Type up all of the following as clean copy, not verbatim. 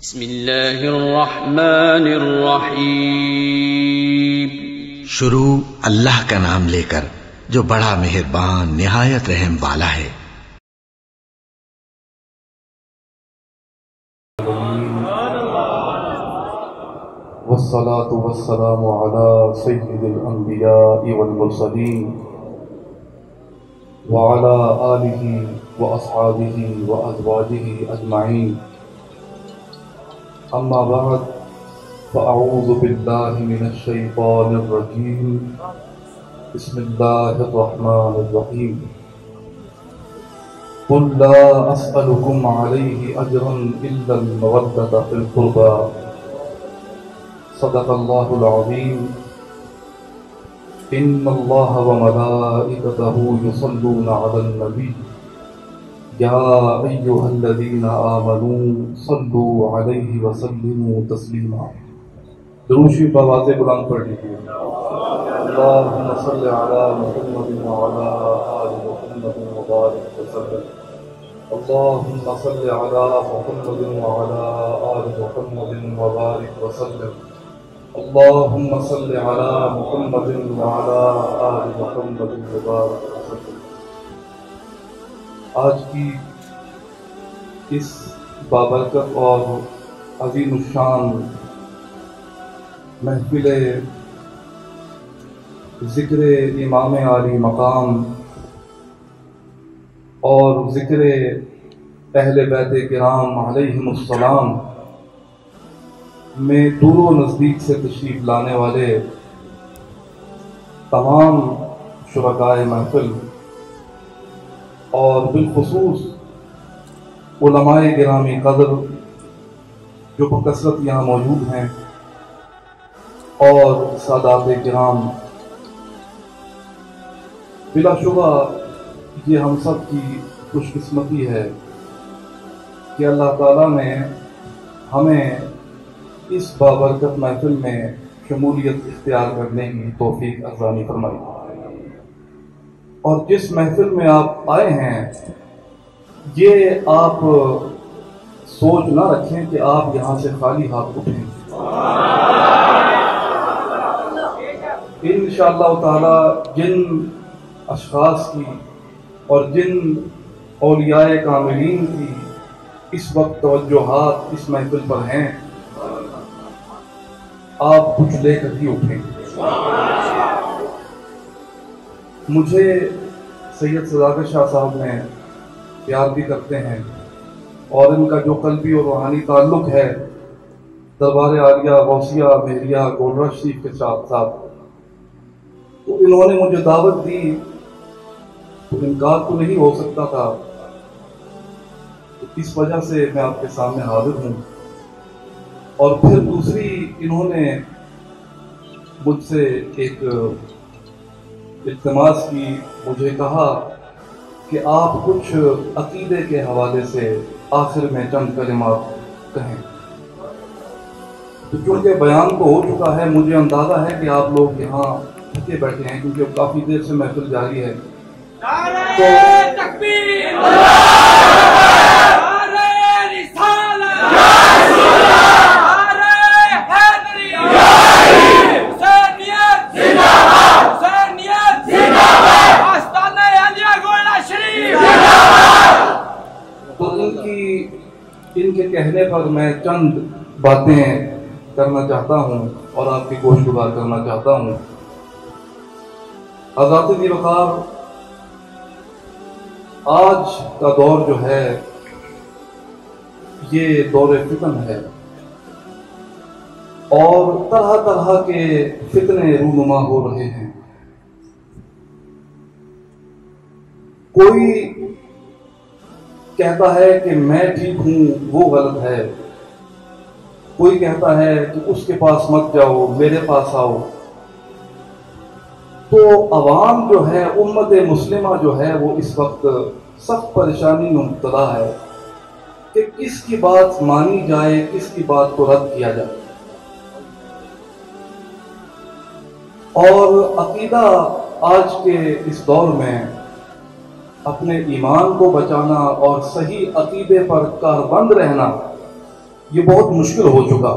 بسم اللہ الرحمن الرحیم۔ شروع اللہ کا نام لے کر جو بڑا مہربان نہایت رحم والا ہے۔ والصلاة والسلام على سيد الأنبياء والمرسلين وعلى آله وأصحابه وأزواجه أجمعين، أما بعد، فأعوذ بالله من الشيطان الرجيم، بسم الله الرحمن الرحيم، قل لا أسألكم عليه أجرا إلا المودة في القربى، صدق الله العظيم، إن الله وملائكته يصلون على النبي، يا أيها الذين آمنوا صلوا عليه وسلموا تسليما۔ درود شریف بآواز بلند پڑھ لیجیے۔ اللهم صل على محمد وعلى آل محمد وبارك وسلم۔ اللهم صل على محمد وعلى آل محمد وبارك وسلم۔ اللهم صل على محمد وعلى آل محمد وبارك وسلم۔ آج کی اس بابرکت اور عظیم الشان محفل ذکر امام عالی مقام اور ذکر اہل بیت کرام علیہم السلام میں دور و نزدیک سے تشریف لانے والے تمام شرکائے محفل اور بالخصوص علماء گرامی قدر جو بکثرت یہاں موجود ہیں اور سادات کرام، بلا شبہ یہ ہم سب کی خوش قسمتی ہے کہ اللہ تعالیٰ نے ہمیں اس بابرکت محفل میں شمولیت اختیار کرنے کی توفیق عطا فرمائی، اور جس محفل میں آپ آئے ہیں یہ آپ سوچ نہ رکھیں کہ آپ یہاں سے خالی ہاتھ اٹھیں۔ انشاءاللہ تعالی جن اشخاص کی اور جن اولیاء کاملین کی اس وقت توجہات اس محفل پر ہیں، آپ کچھ لے کر ہی اٹھیں۔ مجھے سید صداقت شاہ صاحب نے پیار بھی کرتے ہیں، اور ان کا جو قلبی اور روحانی تعلق ہے دربار عالیہ غوثیہ مہریہ گولڑا شریف کے ساتھ تو انہوں نے مجھے دعوت دی تو انکار تو نہیں ہو سکتا تھا، تو اس وجہ سے میں آپ کے سامنے حاضر ہوں۔ اور پھر دوسری انہوں نے مجھ سے ایک التماس کی، مجھے کہا کہ آپ کچھ عقیدے کے حوالے سے آخر میں چند کلمات کہیں۔ تو چونکہ بیان تو ہو چکا ہے، مجھے اندازہ ہے کہ آپ لوگ یہاں تھکے بیٹھے ہیں کیونکہ اب کافی دیر سے محفل جاری ہے۔ ان کے کہنے پر میں چند باتیں کرنا چاہتا ہوں اور آپ کی گوش گزار کرنا چاہتا ہوں۔ حضرات ذی وقار، آج کا دور جو ہے یہ دور فتن ہے، اور طرح طرح کے فتنے رونما ہو رہے ہیں۔ کوئی کہتا ہے کہ میں ٹھیک ہوں وہ غلط ہے، کوئی کہتا ہے کہ اس کے پاس مت جاؤ میرے پاس آؤ۔ تو عوام جو ہے، امت مسلمہ جو ہے، وہ اس وقت سخت پریشانی میں مبتلا ہے کہ کس کی بات مانی جائے، کس کی بات کو رد کیا جائے۔ اور عقیدہ آج کے اس دور میں اپنے ایمان کو بچانا اور صحیح عقیدے پر کاربند رہنا یہ بہت مشکل ہو چکا۔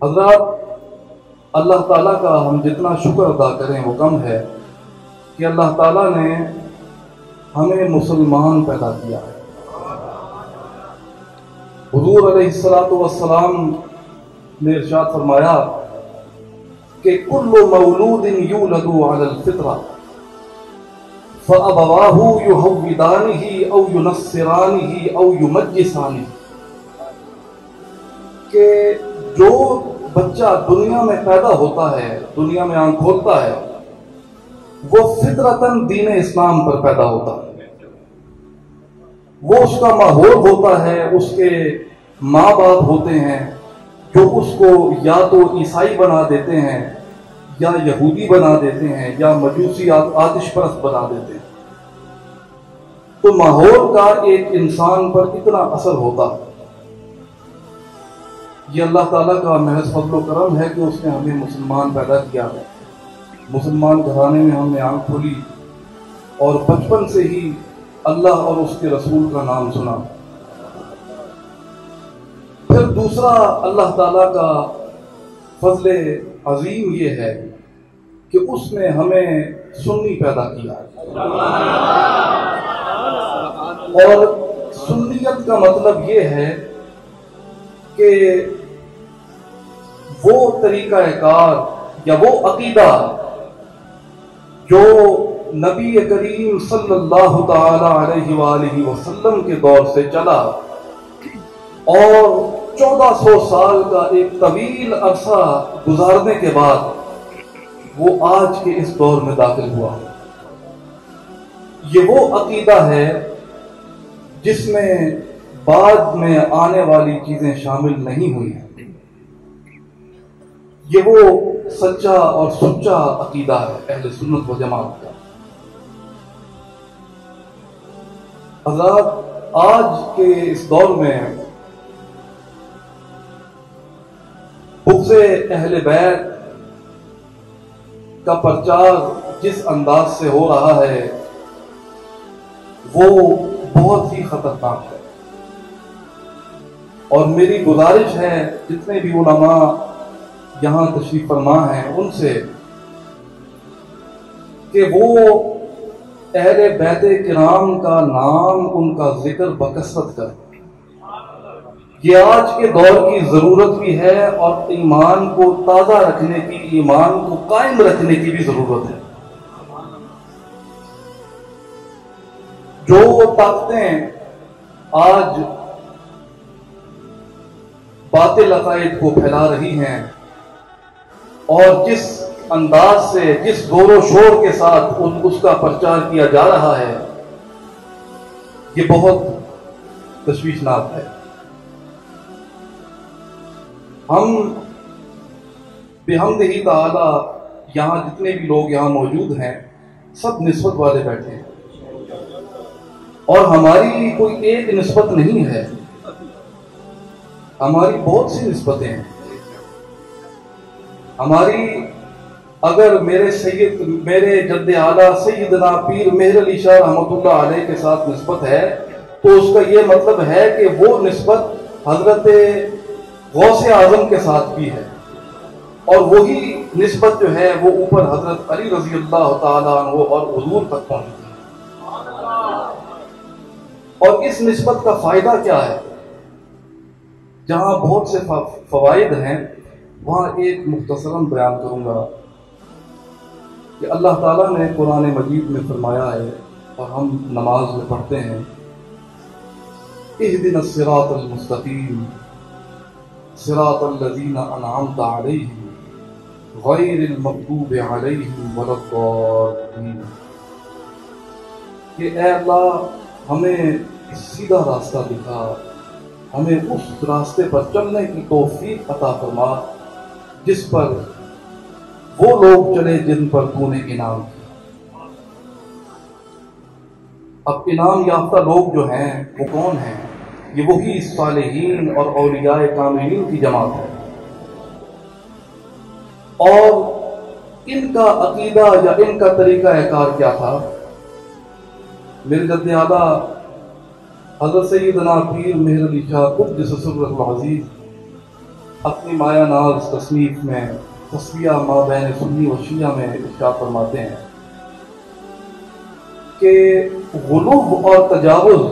حضرات، اللہ تعالیٰ کا ہم جتنا شکر ادا کریں وہ کم ہے کہ اللہ تعالیٰ نے ہمیں مسلمان پیدا کیا ہے۔ حضور علیہ السلام نے ارشاد فرمایا کہ کل مولود یولد علی الفطرہ فابواہ یہودانہ او ینصرانہ او یمجسانہ، کہ جو بچہ دنیا میں پیدا ہوتا ہے، دنیا میں آنکھ کھولتا ہے، وہ فطرتاً دین اسلام پر پیدا ہوتا ہے۔ وہ اس کا ماحول ہوتا ہے، اس کے ماں باپ ہوتے ہیں جو اس کو یا تو عیسائی بنا دیتے ہیں، یا یہودی بنا دیتے ہیں، یا مجوسی آتش پرست بنا دیتے ہیں۔ تو ماحول کا ایک انسان پر اتنا اثر ہوتا ہے۔ یہ اللہ تعالیٰ کا محض فضل و کرم ہے کہ اس نے ہمیں مسلمان پیدا کیا ہے۔ مسلمان گھرانے میں ہم نے آنکھ کھولی اور بچپن سے ہی اللہ اور اس کے رسول کا نام سنا۔ پھر دوسرا اللہ تعالیٰ کا فضل عظیم یہ ہے کہ اس نے ہمیں سنی پیدا کیا، اور سنیت کا مطلب یہ ہے کہ وہ طریقہ کار یا وہ عقیدہ جو نبی کریم صلی اللہ تعالی علیہ وآلہ وسلم کے دور سے چلا اور 1400 سال کا ایک طویل عرصہ گزارنے کے بعد وہ آج کے اس دور میں داخل ہوا۔ یہ وہ عقیدہ ہے جس میں بعد میں آنے والی چیزیں شامل نہیں ہوئی ہیں۔ یہ وہ سچا اور سچا عقیدہ ہے اہل سنت و جماعت کا۔ حضرات، آج کے اس دور میں بغض اہل بیت کا پرچار جس انداز سے ہو رہا ہے وہ بہت ہی خطرناک ہے، اور میری گزارش ہے جتنے بھی علماء یہاں تشریف فرما ہیں ان سے کہ وہ اہل بیت کرام کا نام، ان کا ذکر بکثرت کریں۔ یہ آج کے دور کی ضرورت بھی ہے، اور ایمان کو تازہ رکھنے کی، ایمان کو قائم رکھنے کی بھی ضرورت ہے۔ جو طاقتیں آج باطل عقائد کو پھیلا رہی ہیں اور جس انداز سے، جس زور و شور کے ساتھ اس کا پرچار کیا جا رہا ہے، یہ بہت تشویشناک ہے۔ ہم بحمدہ تعالی یہاں جتنے بھی لوگ یہاں موجود ہیں سب نسبت والے بیٹھے ہیں، اور ہماری کوئی ایک نسبت نہیں ہے، ہماری بہت سی نسبتیں ہیں۔ ہماری اگر میرے جد اعلیٰ سیدنا پیر مہر علی شاہ رحمۃ اللہ علیہ کے ساتھ نسبت ہے تو اس کا یہ مطلب ہے کہ وہ نسبت حضرت غوث اعظم کے ساتھ بھی ہے، اور وہی نسبت جو ہے وہ اوپر حضرت علی رضی اللہ تعالیٰ عنہ اور حضور تک پہنچتی ہے۔ اور اس نسبت کا فائدہ کیا ہے؟ جہاں بہت سے فوائد ہیں وہاں ایک مختصراً بیان کروں گا کہ اللہ تعالیٰ نے قرآن مجید میں فرمایا ہے، اور ہم نماز میں پڑھتے ہیں، اہدنا الصراط المستقیم صراط الذین انعمت علیہم غیر المغضوب علیہم ولا الضالین، کہ اے اللہ ہمیں سیدھا راستہ دکھا، ہمیں اس راستے پر چلنے کی توفیق عطا فرما جس پر وہ لوگ چلے جن پر تو نے انعام کیا۔ اب انعام یافتہ لوگ جو ہیں وہ کون ہیں؟ یہ وہی صالحین اور اولیاء کاملین کی جماعت ہے، اور ان کا عقیدہ یا ان کا طریقہ کار کیا تھا؟ میرے جد اعلیٰ حضرت سیدنا پیر مہر علی شاہ قدس سرہ العزیز اپنی مایا ناز تصنیف میں تصفیہ ما بین سنی و شیعہ میں ارشاد فرماتے ہیں کہ غلو اور تجاوز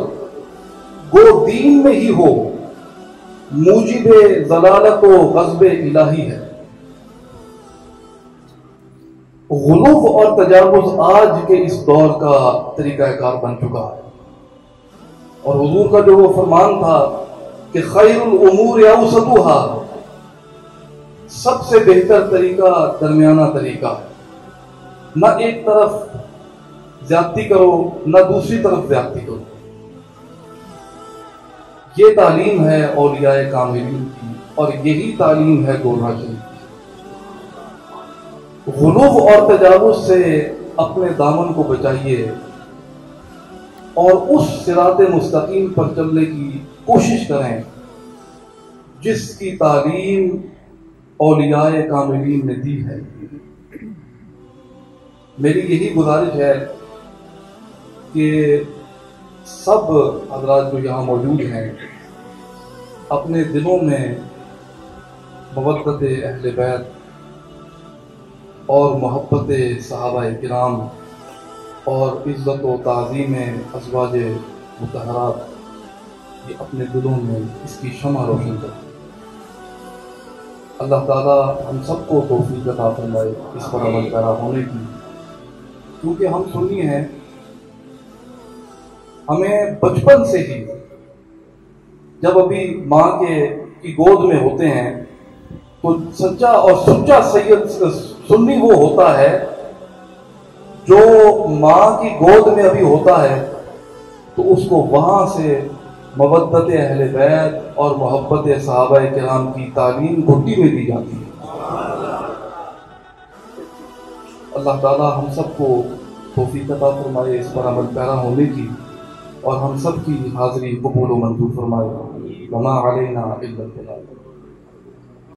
گو دین میں ہی ہو موجب ضلالت و غضب الہی ہے۔ غلو اور تجاوز آج کے اس دور کا طریقہ کار بن چکا ہے، اور حضور کا جو وہ فرمان تھا کہ خیر الامور اوسطها، سب سے بہتر طریقہ درمیانہ طریقہ ہے، نہ ایک طرف زیادتی کرو نہ دوسری طرف زیادتی کرو۔ یہ تعلیم ہے اولیاء کاملین کی، اور یہی تعلیم ہے گولہا شریف کی۔ غلو اور تجاوز سے اپنے دامن کو بچائیے اور اس صراط مستقیم پر چلنے کی کوشش کریں جس کی تعلیم اولیاء کاملین نے دی ہے۔ میری یہی گزارش ہے کہ سب حضرات جو یہاں موجود ہیں اپنے دلوں میں محبت اہل بیت اور محبت صحابہ کرام اور عزت و تعظیم ازواج مطہرات یہ اپنے دلوں میں اس کی شمع روشن کریں۔ اللہ تعالیٰ ہم سب کو توفیق عطا فرمائے اس پر عمل پیرا ہونے کی، کیونکہ ہم سنی ہیں، ہمیں بچپن سے ہی جب ابھی ماں کی گود میں ہوتے ہیں تو سچا اور سچا سید سنی وہ ہوتا ہے جو ماں کی گود میں ابھی ہوتا ہے تو اس کو وہاں سے مودت اہل بیت اور محبت صحابہ کرام کی تعلیم گھٹی میں دی جاتی ہے۔ اللہ تعالی ہم سب کو توفیق عطا فرمائے اس پر عمل پیرا ہونے کی، اور ہم سب کی حاضری قبول و منظور فرمائے۔ وما علینا الا البلاغ۔